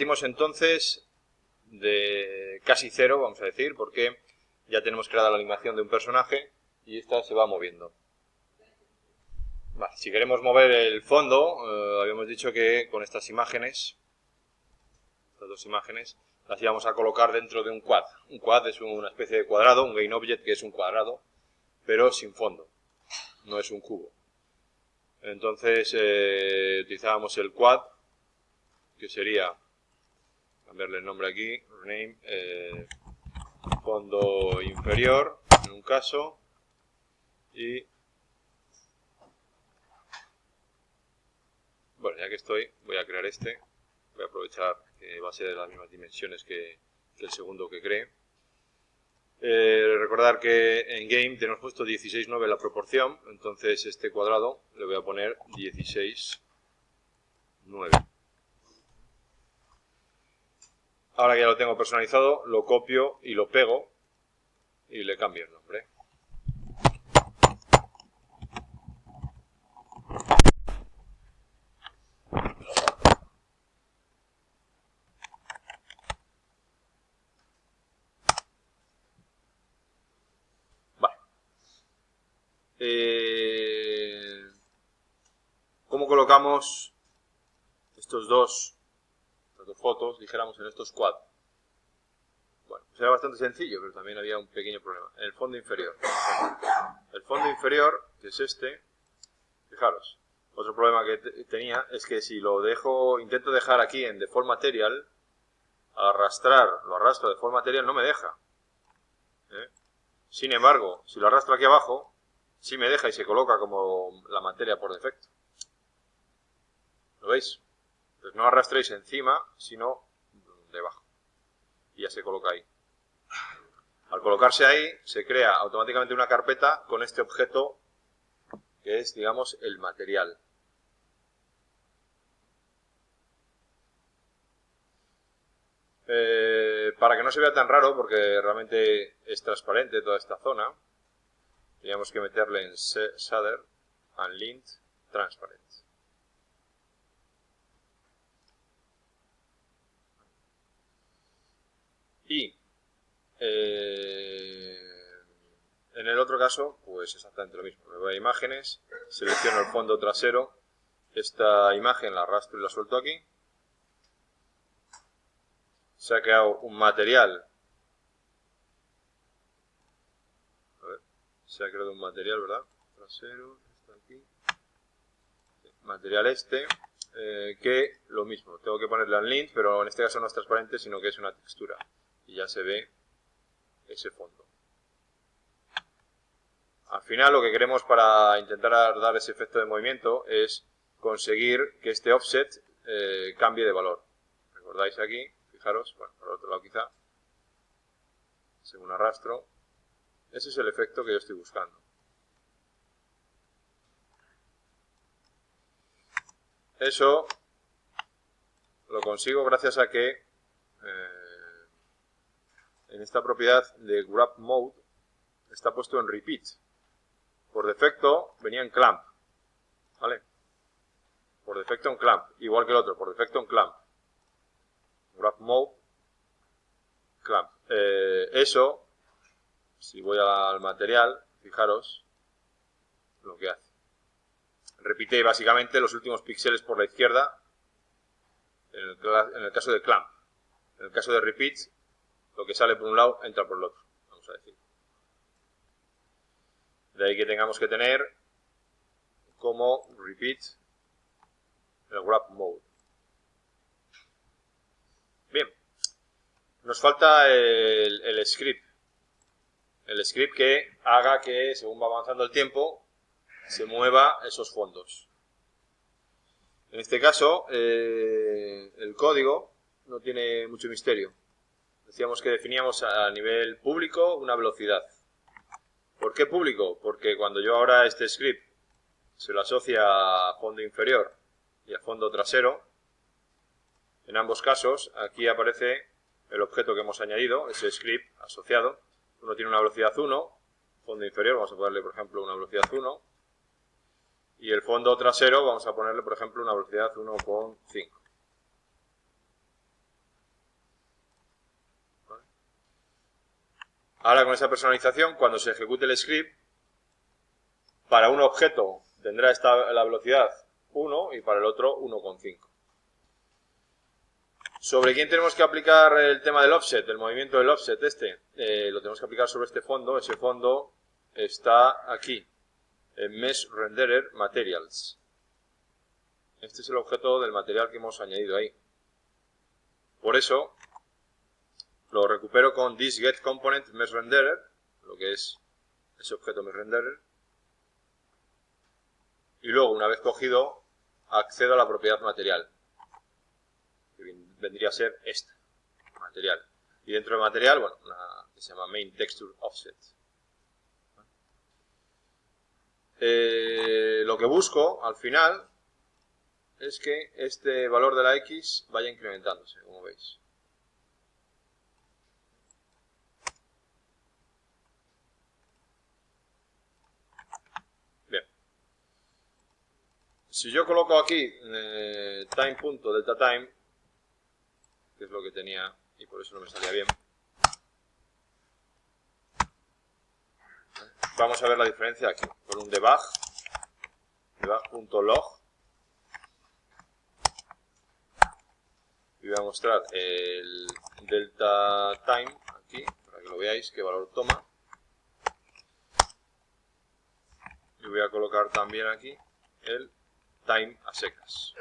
partimos entonces de casi cero, vamos a decir, porque ya tenemos creada la animación de un personaje y esta se va moviendo. Vale, si queremos mover el fondo, habíamos dicho que con estas imágenes, estas dos imágenes, las íbamos a colocar dentro de un quad. Un quad es una especie de cuadrado, un GameObject que es un cuadrado, pero sin fondo, no es un cubo. Entonces utilizábamos el quad, que sería, cambiarle el nombre aquí, rename, fondo inferior, en un caso, y bueno, ya que estoy, voy a crear este, voy a aprovechar que va a ser de las mismas dimensiones que el segundo que creé. Recordar que en Game tenemos puesto 16:9 la proporción, entonces este cuadrado le voy a poner 16:9. Ahora que ya lo tengo personalizado, lo copio y lo pego y le cambio el nombre. ¿Cómo colocamos estas dos fotos, dijéramos, en estos quad? Bueno, pues era bastante sencillo, pero también había un pequeño problema. En el fondo inferior. El fondo inferior, que es este, fijaros, otro problema que tenía es que si lo intento dejar aquí en Default Material, al arrastrar, lo arrastro de Default Material, no me deja. Sin embargo, si lo arrastro aquí abajo, sí me deja y se coloca como la materia por defecto. ¿Lo veis? Entonces no arrastréis encima, sino debajo. Y ya se coloca ahí. Al colocarse ahí, se crea automáticamente una carpeta con este objeto que es, digamos, el material. Para que no se vea tan raro, porque realmente es transparente toda esta zona, teníamos que meterle en Shader and Lint Transparent. Y en el otro caso, pues exactamente lo mismo. Me voy a imágenes, selecciono el fondo trasero, esta imagen la arrastro y la suelto aquí. Se ha creado un material. A ver, se ha creado un material, ¿verdad? Trasero, está aquí. Material este, que lo mismo, tengo que ponerle al lint, pero en este caso no es transparente, sino que es una textura. Y ya se ve ese fondo. Al final lo que queremos para intentar dar ese efecto de movimiento es conseguir que este offset cambie de valor. ¿Recordáis aquí? Fijaros, bueno, por el otro lado quizá, según arrastro, ese es el efecto que yo estoy buscando. Eso lo consigo gracias a que en esta propiedad de Grab Mode está puesto en Repeat. Por defecto venía en Clamp, ¿vale? Por defecto en Clamp, igual que el otro, por defecto en Clamp. Grab Mode, Clamp. Eso, si voy al material, fijaros lo que hace. Repite básicamente los últimos píxeles por la izquierda en el caso de Clamp. En el caso de Repeat, lo que sale por un lado entra por el otro, vamos a decir. De ahí que tengamos que tener como Repeat el Grab Mode. Bien, nos falta el script. El script que haga que, según va avanzando el tiempo, se mueva esos fondos. En este caso, el código no tiene mucho misterio. Decíamos que definíamos a nivel público una velocidad. ¿Por qué público? Porque cuando yo ahora este script se lo asocia a fondo inferior y a fondo trasero, en ambos casos aquí aparece el objeto que hemos añadido, ese script asociado. Uno tiene una velocidad 1, fondo inferior, vamos a ponerle por ejemplo una velocidad 1, y el fondo trasero vamos a ponerle por ejemplo una velocidad 1,5. Ahora con esa personalización, cuando se ejecute el script, para un objeto tendrá la velocidad 1 y para el otro 1,5. ¿Sobre quién tenemos que aplicar el tema del offset, el movimiento del offset lo tenemos que aplicar sobre este fondo. Ese fondo está aquí, en Mesh Renderer Materials. Este es el objeto del material que hemos añadido ahí. Por eso, lo recupero con ThisGetComponent Mesh Renderer, lo que es ese objeto Mesh Renderer. Y luego, una vez cogido, accedo a la propiedad material, que vendría a ser esta, material. Y dentro del material, bueno, una que se llama Main Texture Offset. Lo que busco, al final, es que este valor de la X vaya incrementándose, como veis. Bien. Si yo coloco aquí time.deltaTime, que es lo que tenía y por eso no me salía bien, vamos a ver la diferencia aquí, con un debug.log, y voy a mostrar el delta time aquí, para que lo veáis qué valor toma, y voy a colocar también aquí el time a secas.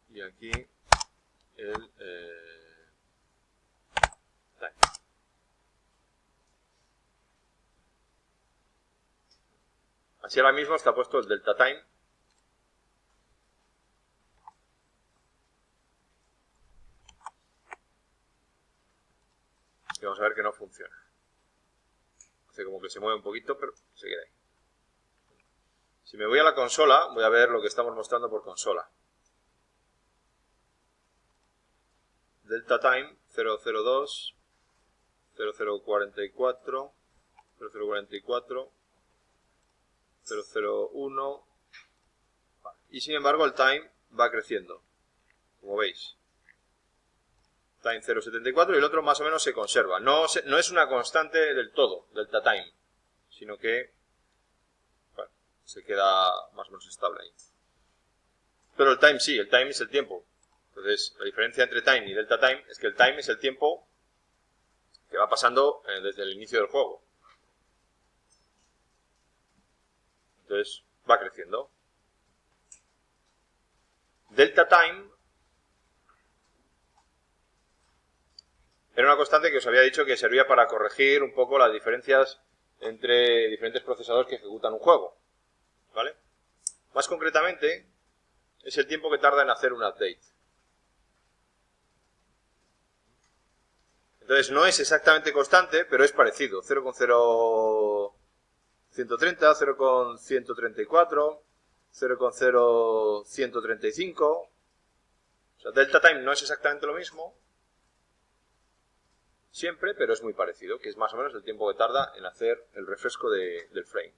Y aquí el time. Así ahora mismo está puesto el delta time. Y vamos a ver que no funciona. Hace como que se mueve un poquito, pero se queda ahí. Si me voy a la consola, voy a ver lo que estamos mostrando por consola. Delta time 002, 0044, 0044, 001. Y sin embargo el time va creciendo, como veis. Time 074 y el otro más o menos se conserva. No es una constante del todo, delta time, sino que bueno, se queda más o menos estable ahí. Pero el time sí, el time es el tiempo. Entonces, la diferencia entre time y delta time es que el time es el tiempo que va pasando desde el inicio del juego. Entonces, va creciendo. Delta time era una constante que os había dicho que servía para corregir un poco las diferencias entre diferentes procesadores que ejecutan un juego. ¿Vale? Más concretamente, es el tiempo que tarda en hacer un update. Entonces no es exactamente constante, pero es parecido. 0,0130, 0,134, 0,0135. O sea, delta time no es exactamente lo mismo siempre, pero es muy parecido, que es más o menos el tiempo que tarda en hacer el refresco del frame.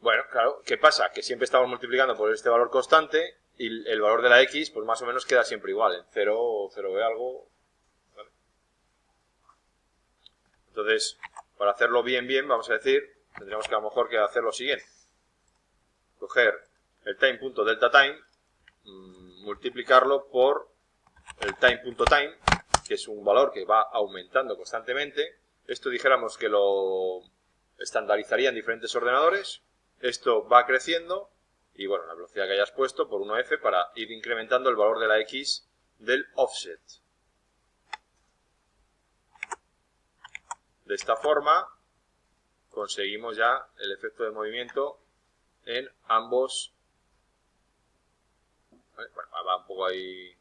Bueno, claro, ¿qué pasa? Que siempre estamos multiplicando por este valor constante y el valor de la X, pues más o menos queda siempre igual, en 0 o 0 de algo. ¿Vale? Entonces, para hacerlo bien, vamos a decir, tendríamos que a lo mejor que hacer lo siguiente. Coger el time.deltaTime, multiplicarlo por el time.time, que es un valor que va aumentando constantemente. Esto dijéramos que lo estandarizaría en diferentes ordenadores. Esto va creciendo y bueno, la velocidad que hayas puesto por 1f para ir incrementando el valor de la X del offset. De esta forma conseguimos ya el efecto de movimiento en ambos. Bueno, va un poco ahí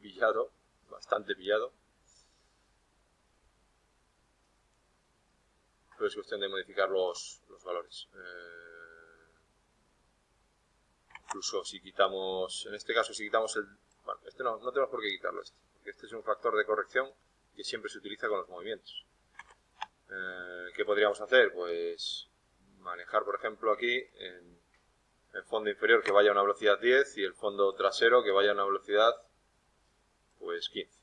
pillado, bastante pillado. Pero es cuestión de modificar los valores. Incluso si quitamos, en este caso si quitamos el... Bueno, este no tenemos por qué quitarlo, porque este es un factor de corrección que siempre se utiliza con los movimientos. ¿Qué podríamos hacer? Pues manejar, por ejemplo, aquí en el fondo inferior que vaya a una velocidad 10 y el fondo trasero que vaya a una velocidad pues 15.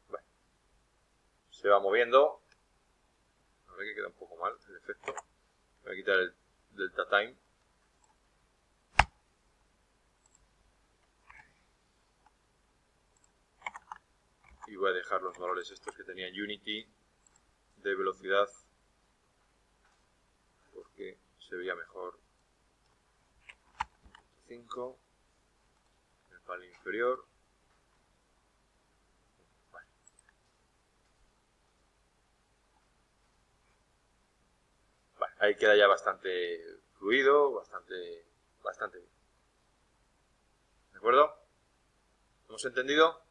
Bueno, se va moviendo. A ver que queda un poco mal el efecto. Voy a quitar el delta time. Y voy a dejar los valores estos que tenía en Unity de velocidad porque se veía mejor. 5 el panel inferior. Vale. Vale, ahí queda ya bastante fluido, bastante bien. ¿De acuerdo? ¿Hemos entendido?